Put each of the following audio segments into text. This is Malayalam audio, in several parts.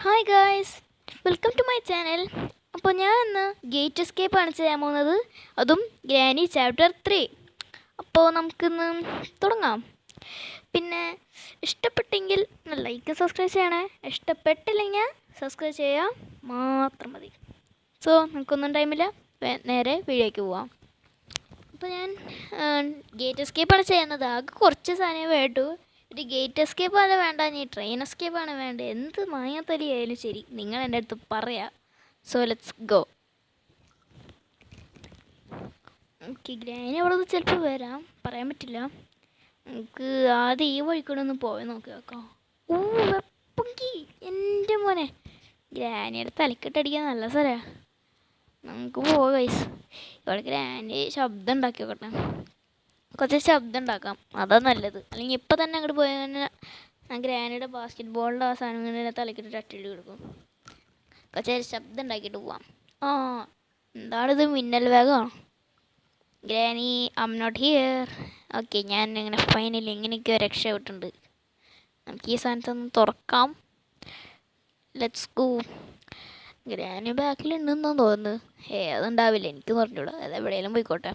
Hi guys, welcome to my channel. അപ്പോൾ ഞാൻ ഇന്ന് ഗേറ്റ് എസ്കേപ്പ് ആണ് ചെയ്യാൻ പോകുന്നത്, അതും ഗ്രാനി ചാപ്റ്റർ 3. അപ്പോൾ നമുക്കിന്ന് തുടങ്ങാം. പിന്നെ ഇഷ്ടപ്പെട്ടെങ്കിൽ ലൈക്ക് സബ്സ്ക്രൈബ് ചെയ്യണേ, ഇഷ്ടപ്പെട്ടില്ലെങ്കിൽ സബ്സ്ക്രൈബ് ചെയ്യാൻ മാത്രം മതി. സോ നമുക്കൊന്നും ടൈമില്ല, നേരെ വീഡിയോയ്ക്ക് പോവാം. അപ്പോൾ ഞാൻ ഗേറ്റ് എസ്കേപ്പാണ് ചെയ്യുന്നത്. ആകെ കുറച്ച് സാധനമേ വേണ്ടൂ. ഒരു ഗേറ്റ് എസ്കേപ്പ് ആണ് വേണ്ട, നീ ട്രെയിൻ എസ്കേപ്പാണ് വേണ്ടത്, എന്ത് മായാത്തലി ആയാലും ശരി നിങ്ങൾ എൻ്റെ അടുത്ത് പറയാം. So let's go. Okay, granny അവിടെ നിന്ന് ചിലപ്പോൾ വരാം, പറയാൻ പറ്റില്ല. നമുക്ക് ആദ്യം ഈ വഴിക്കൂടെ ഒന്ന് പോയി നോക്കി നോക്കാം. ഓ വെപ്പങ്കി, എൻ്റെ മോനെ, ഗ്രാനിയുടെ തലക്കെട്ടടിക്കാൻ നല്ല സ്ഥലമാണ്. നമുക്ക് പോവാം ഗൈസ്. ഇവിടെ ഗ്രാനി ശബ്ദം ഉണ്ടാക്കി നോക്കട്ടെ, കുറച്ച് ശബ്ദം ഉണ്ടാക്കാം, അതാ നല്ലത്. അല്ലെങ്കിൽ ഇപ്പം തന്നെ അങ്ങോട്ട് പോയി ഞാൻ ഗ്രാനിയുടെ ബാസ്കറ്റ് ബോളിൻ്റെ ആ സാധനം ഇങ്ങനെ തലക്കിട്ട് അട്ടിട്ട് കൊടുക്കും. കുറച്ച് ശബ്ദം ഉണ്ടാക്കിയിട്ട് പോവാം. ആ എന്താണിത്, മിന്നൽ വേഗമാണോ? Granny I'm not here. Okay, ഞാൻ ഇങ്ങനെ ഫൈനലി ഇങ്ങനെയൊക്കെ രക്ഷപ്പെട്ടുണ്ട്. നമുക്ക് ഈ സാധനത്തൊന്ന് തുറക്കാം. Let's go. ഗ്രാനി ബാക്കിലുണ്ടെന്നാണ് തോന്നുന്നത്. അതുണ്ടാവില്ല, എനിക്ക് പറഞ്ഞൂടാ, അത് എവിടെയെങ്കിലും പോയിക്കോട്ടെ.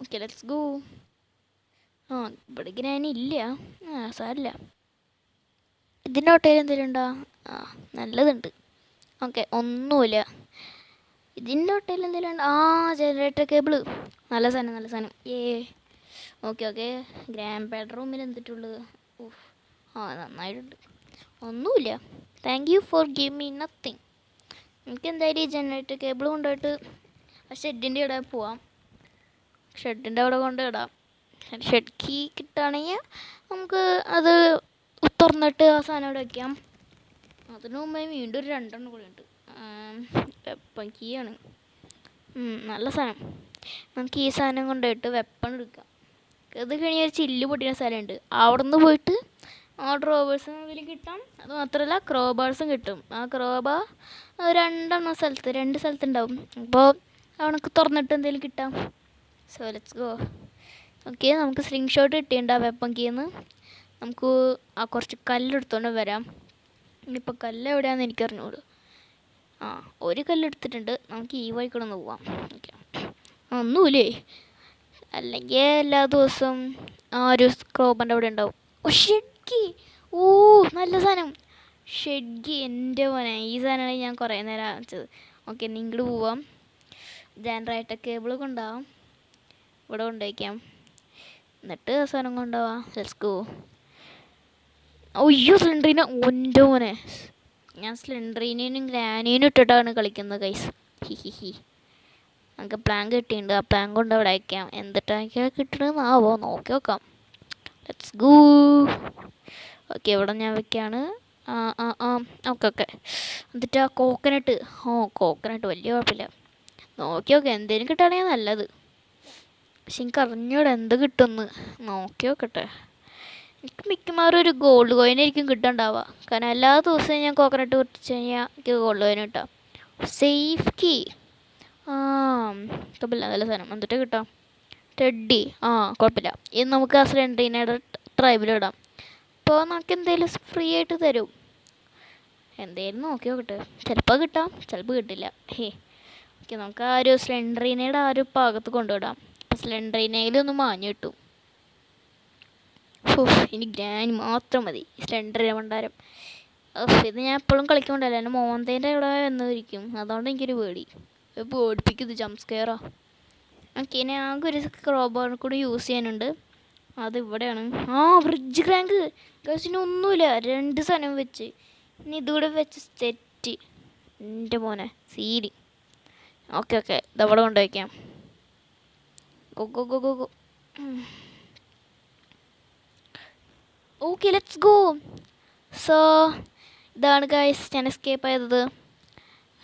Okay let's go. ഇവിടെ ഗ്രാനി ഇല്ല. സാരില്ല. ഇതിൻ്റെ ഒട്ടയിൽ എന്തെങ്കിലും ഉണ്ടോ? നല്ലതുണ്ട്. ഓക്കെ, ഒന്നുമില്ല. ഇതിൻ്റെ ഒട്ടയിൽ എന്തെങ്കിലും ഉണ്ടോ? Generator cable. നല്ല സാധനം, നല്ല സാധനം. ഓക്കെ ഗ്രാൻഡ് പാഡ് റൂമിൽ എന്തിട്ടുള്ളത്? നന്നായിട്ടുണ്ട്. ഒന്നുമില്ല. Thank you for give me nothing. എനിക്ക് എന്തായാലും ഈ ജനറേറ്റർ കേബിൾ കൊണ്ടുപോയിട്ട് ഷെഡിൻ്റെ ഇവിടെ പോവാം. ഷെഡിൻ്റെ അവിടെ കൊണ്ട് ഇടാം. ഷെഡ് കീ കിട്ടുകയാണെങ്കിൽ നമുക്ക് അത് തുറന്നിട്ട് ആ സാധനം അവിടെ വയ്ക്കാം. അതിന് മുമ്പേ വീണ്ടും ഒരു 2 എണ്ണം കൂടി ഉണ്ട്. വെപ്പൺ കീയാണ്. നല്ല സാധനം. നമുക്ക് ഈ സാധനം കൊണ്ടുപോയിട്ട് വെപ്പൺ എടുക്കാം. അത് കഴിഞ്ഞ് ഒരു ചില്ല് പൊട്ടിയ സ്ഥലമുണ്ട്, അവിടെ നിന്ന് പോയിട്ട് ആ ഡ്രോവേഴ്സും ഇതിൽ കിട്ടാം. അത് മാത്രമല്ല ക്രോബാർസും കിട്ടും. ആ ക്രോബാർ 2 സ്ഥലത്തുണ്ടാവും. അപ്പോൾ അവനക്ക് തുറന്നിട്ട് എന്തെങ്കിലും കിട്ടാം. So let's go. ഓക്കെ, നമുക്ക് സ്ലിംഗ് ഷോട്ട് കിട്ടിയിട്ടുണ്ട് ആ വെപ്പൺ കീന്ന്. നമുക്ക് ആ കുറച്ച് കല്ലെടുത്തോണ്ട് വരാം. ഇനിയിപ്പോൾ കല്ല് എവിടെയാണെന്ന് എനിക്കറിഞ്ഞൂടൂ. ഒരു കല്ലെടുത്തിട്ടുണ്ട്. നമുക്ക് ഈ വഴിക്കൂടെ ഒന്ന് പോവാം. ഓക്കെ, ഒന്നുമില്ലേ, അല്ലെങ്കിൽ എല്ലാ ദിവസവും ആ ഒരു ക്രോബറിൻ്റെ അവിടെ ഉണ്ടാവും. ഷെഡ്കി. നല്ല സാധനം ഷെഡ്കി. എൻ്റെ മോനെ, ഈ സാധനമാണ് ഞാൻ കുറേ നേരം വെച്ചത്. ഓക്കെ, ഇങ്ങോട്ട് പോവാം. ജനറേറ്റർ കേബിൾ കൊണ്ടുപോവാം, ഇവിടെ കൊണ്ടുവയ്ക്കാം, എന്നിട്ട് സാധനം കൊണ്ടുപോവാം. Let's go. അയ്യോ സിലിണ്ടറിനെ, എൻ്റെ മോനെ, ഞാൻ സിലിണ്ടറിനും ഗ്രാനീനും ഇട്ടിട്ടാണ് കളിക്കുന്നത് ഗൈസ്. ഹി. നമുക്ക് പ്ലാൻ കിട്ടിയിട്ടുണ്ട്, ആ പ്ലാൻ കൊണ്ട് അവിടെ വയ്ക്കാം. എന്തിട്ടൊക്കെ കിട്ടണമെന്നാവോ, നോക്കി നോക്കാം. Let's go. ഓക്കെ, ഇവിടെ ഞാൻ വയ്ക്കാണ്. ഓക്കെ. എന്നിട്ട് ആ കോക്കനട്ട്. കോക്കനട്ട് വലിയ കുഴപ്പമില്ല. നോക്കി നോക്കാം, എന്തേലും കിട്ടുകയാണെങ്കിൽ നല്ലത്. പക്ഷെ എനിക്ക് അറിഞ്ഞൂടെ എന്ത് കിട്ടുമെന്ന്. നോക്കി നോക്കട്ടെ. എനിക്ക് മിക്കവാറും ഒരു ഗോൾഡ് കോയിനായിരിക്കും കിട്ടണ്ടാവുക. കാരണം എല്ലാ ദിവസവും ഞാൻ കോക്കനട്ട് പൊട്ടിച്ച് കഴിഞ്ഞാൽ എനിക്ക് ഗോൾഡ് കോയിൻ കിട്ടാം. Safe key. കുഴപ്പമില്ല, നല്ല സാധനം. എന്നിട്ട് കിട്ടാം ടെഡി. കുഴപ്പമില്ല. ഇത് നമുക്ക് ആ സിലിണ്ടറിനയുടെ ട്രൈബിലിടാം. അപ്പോൾ നമുക്ക് എന്തെങ്കിലും ഫ്രീ ആയിട്ട് തരും. എന്തേലും നോക്കി നോക്കട്ടെ, ചിലപ്പോൾ കിട്ടാം, ചിലപ്പോൾ കിട്ടില്ല. ഓക്കെ, നമുക്ക് ആ ഒരു സിലിണ്ടറിനയുടെ ആ ഒരു ഭാഗത്ത് കൊണ്ടുവിടാം. സിലിണ്ടറിനയിലൊന്ന് മാഞ്ഞു കിട്ടും. ഇനി ഗ്രാനി മാത്രം മതി, സിലിണ്ടറിനെ ഭണ്ഡാരം. ഇത് ഞാൻ എപ്പോഴും കളിക്കൊണ്ടല്ലോ, എൻ്റെ മോന്തേൻ്റെ ഇവിടെ വന്നിരിക്കും. അതുകൊണ്ട് എനിക്കൊരു പേടി, പേടിപ്പിക്കുന്നത് ജംപ് സ്കെയറാ. ഓക്കെ, ഇനി ആകെ ഒരു ക്രോബാർ കൂടി യൂസ് ചെയ്യാനുണ്ട്. അത് ഇവിടെയാണ്. ഫ്രിഡ്ജ് ക്രാങ്ക് ഗൈസിന് ഒന്നുമില്ല, 2 സാധനം വെച്ച്. ഇനി ഇതുകൂടെ വെച്ച് സെറ്റ്. എൻ്റെ മോനെ സീരി. ഓക്കെ, ഇതവിടെ കൊണ്ടുവയ്ക്കാം. Go. Okay let's go. So ഇതാണ് ഗൈസ് ഞാൻ എസ്കേപ്പ് ആയത്.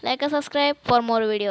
Like and subscribe for more video.